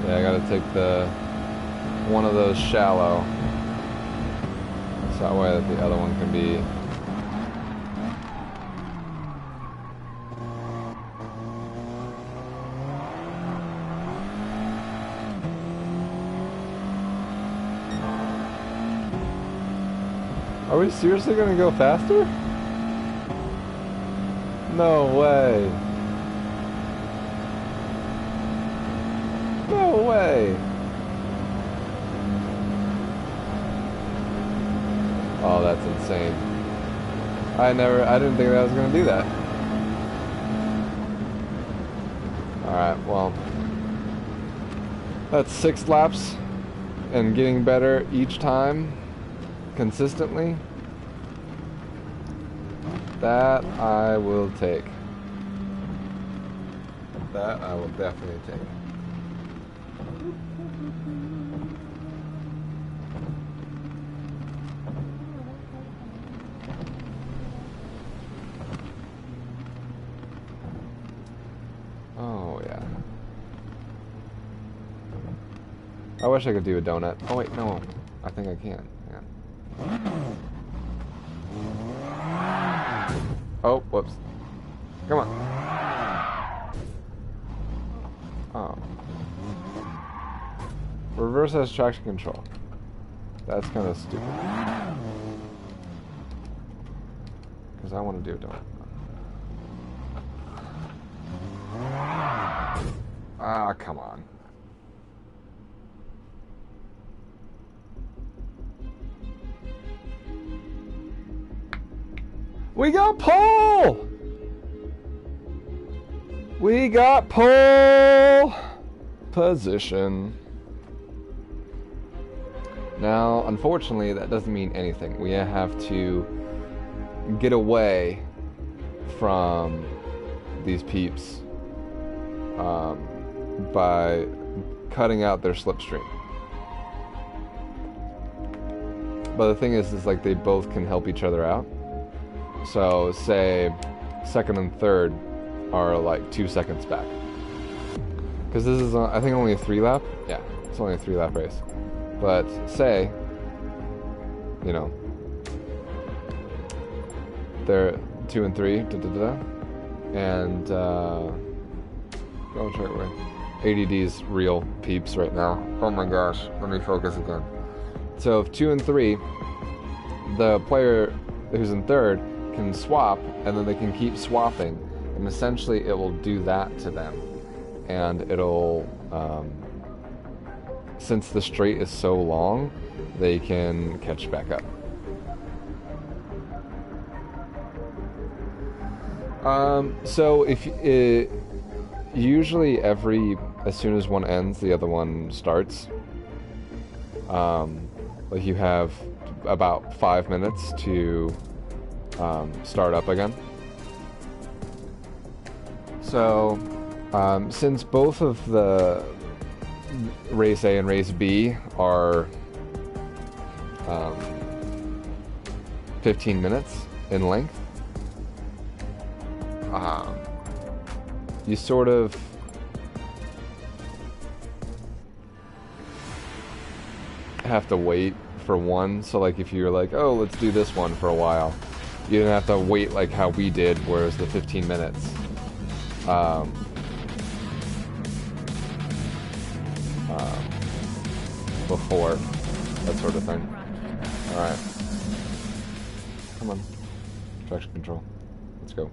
Yeah, I gotta take one of those shallow, so that way that the other one can be. Are we seriously gonna go faster? No way. No way. Oh, that's insane. I didn't think that I was gonna do that. Alright, well. That's 6 laps and getting better each time. Consistently. That I will take. That I will definitely take. Oh yeah. I wish I could do a donut. Oh wait, no. I think I can. Oh, whoops. Come on. Oh. Reverse has traction control. That's kind of stupid. Because I want to do a donut. Ah, come on. We got pole! We got pole position. Now, unfortunately, that doesn't mean anything. We have to get away from these peeps by cutting out their slipstream. But the thing is like they both can help each other out. So, say, second and third are like 2 seconds back. Because this is, I think, only a 3-lap. Yeah, it's only a 3-lap race. But, say, you know, they're 2 and 3, and, oh, right away. ADD's real peeps right now. Oh my gosh, let me focus again. So, if 2 and 3, the player who's in third can swap, and then they can keep swapping, and essentially it will do that to them, and it'll since the straight is so long, they can catch back up. So if usually every as soon as one ends, the other one starts. Like you have about 5 minutes to start up again. So, since both of the race A and race B are 15 minutes in length, you sort of have to wait for one. So like if you're like, oh, let's do this one for a while, you didn't have to wait like how we did, where it was the 15 minutes. Before, that sort of thing. Alright. Come on. Traction control. Let's go.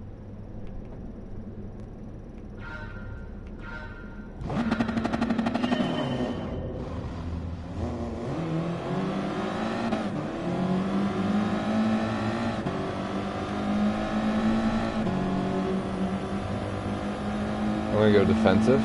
I'm gonna go defensive.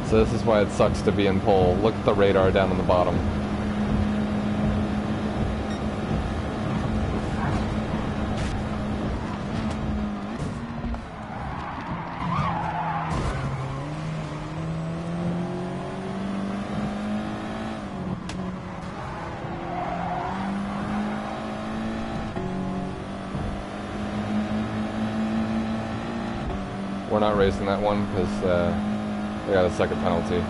So this is why it sucks to be in pole. Look at the radar down on the bottom. We're not racing that one because we got a second penalty.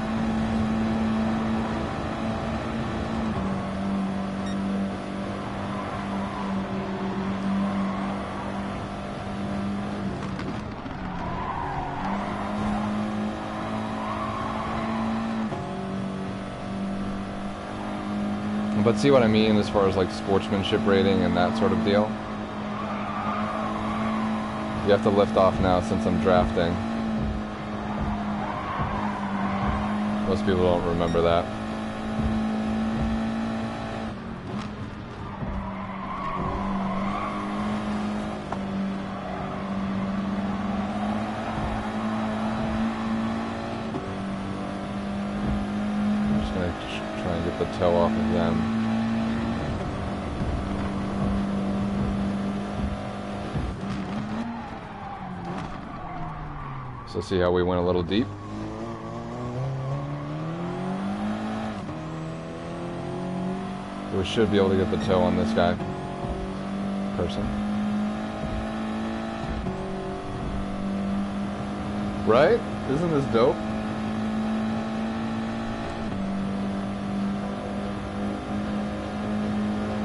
But see what I mean as far as like sportsmanship rating and that sort of deal? You have to lift off now since I'm drafting. Most people don't remember that. I'm just gonna try and get the toe off of them. So see how we went a little deep? We should be able to get the toe on this guy. Person. Right? Isn't this dope?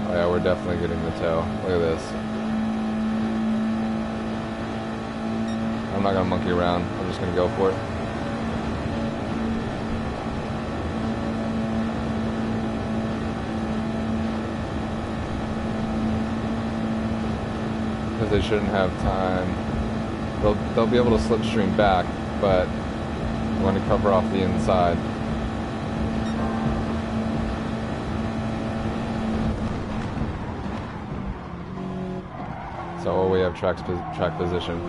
Oh yeah, we're definitely getting the toe. Look at this. I'm not gonna monkey around. I'm just gonna go for it. Because they shouldn't have time. They'll be able to slipstream back, but I'm going to cover off the inside. So we have track position.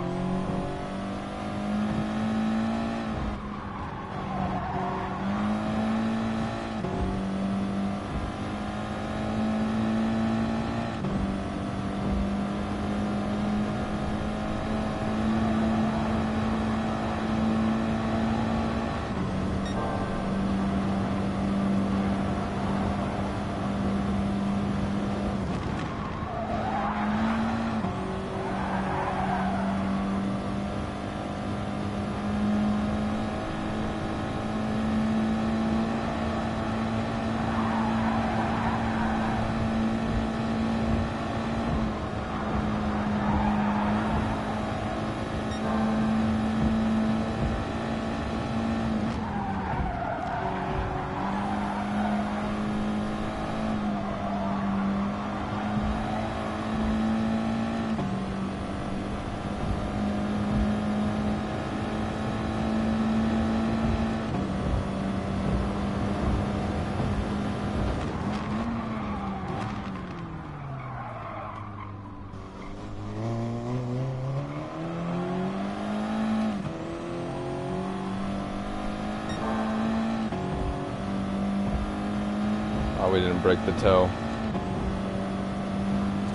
Oh, we didn't break the toe.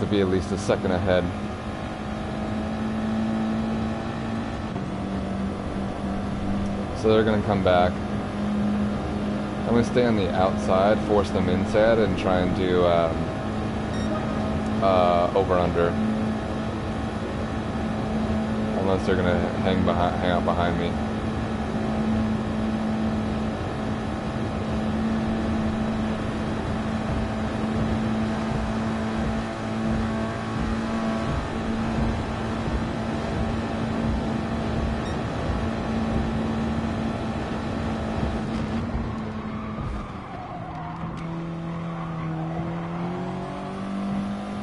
To be at least a second ahead. So they're gonna come back. I'm gonna stay on the outside, force them inside, and try and do over/under. Unless they're gonna hang out behind me.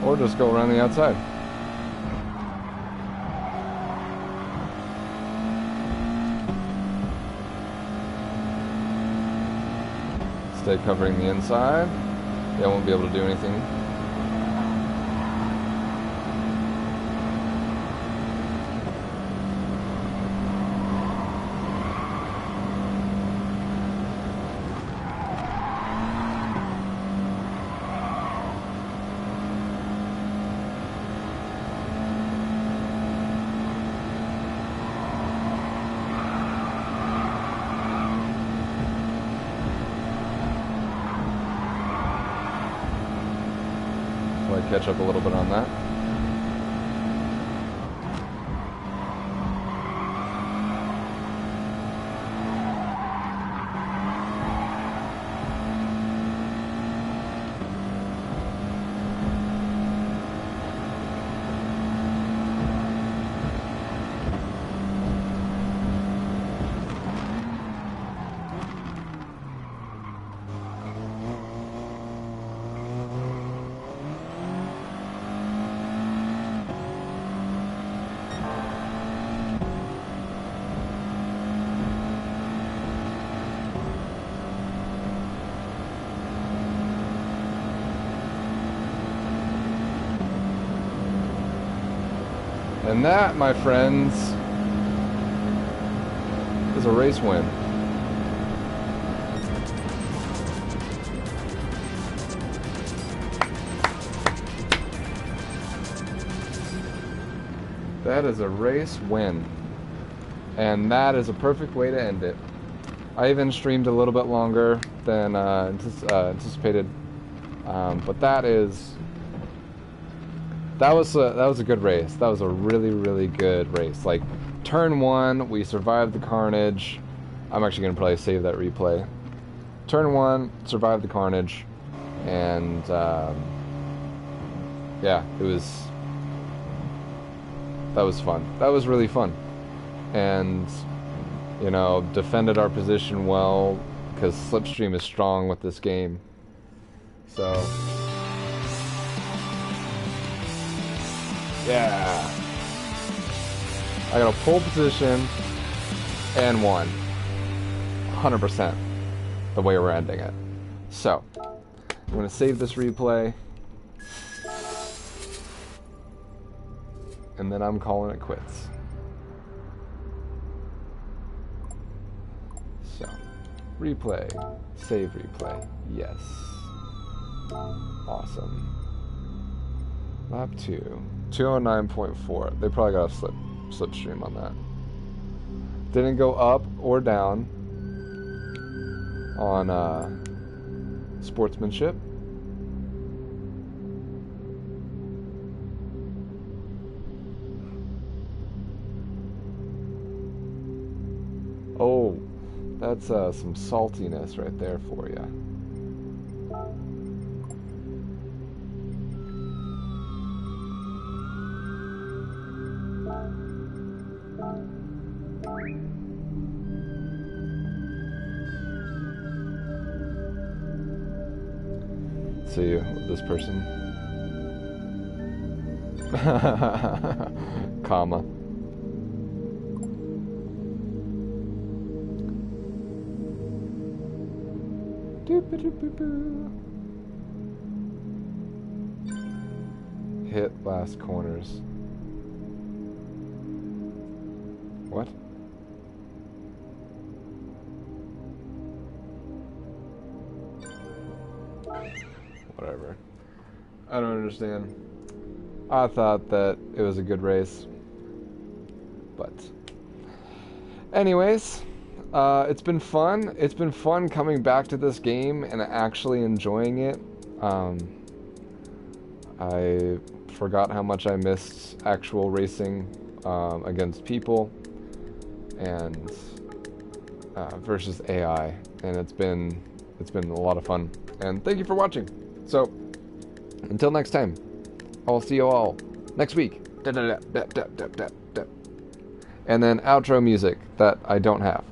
Or just go around the outside. Stay covering the inside. They won't be able to do anything. Catch up a little bit on that. And that, my friends, is a race win. That is a race win. And that is a perfect way to end it. I even streamed a little bit longer than anticipated. But that was a good race. That was a really, really good race. Like, turn one, we survived the carnage. I'm actually going to probably save that replay. Turn one, survived the carnage. And, yeah, that was fun. That was really fun. And, you know, defended our position well, because Slipstream is strong with this game. So... yeah. I got a pole position and won. 100% the way we're ending it. So, I'm going to save this replay. And then I'm calling it quits. So, replay. Save replay. Yes. Awesome. Lap 2. 209.4. They probably got a slipstream on that. Didn't go up or down on sportsmanship. Oh, that's some saltiness right there for you. See you with this person. Comma. Hit last corners. What? Whatever. I don't understand. I thought that it was a good race. But anyways, it's been fun. It's been fun coming back to this game and actually enjoying it. I forgot how much I missed actual racing against people and versus AI, and it's been a lot of fun. And thank you for watching. So until next time, I'll see you all next week. And then outro music that I don't have.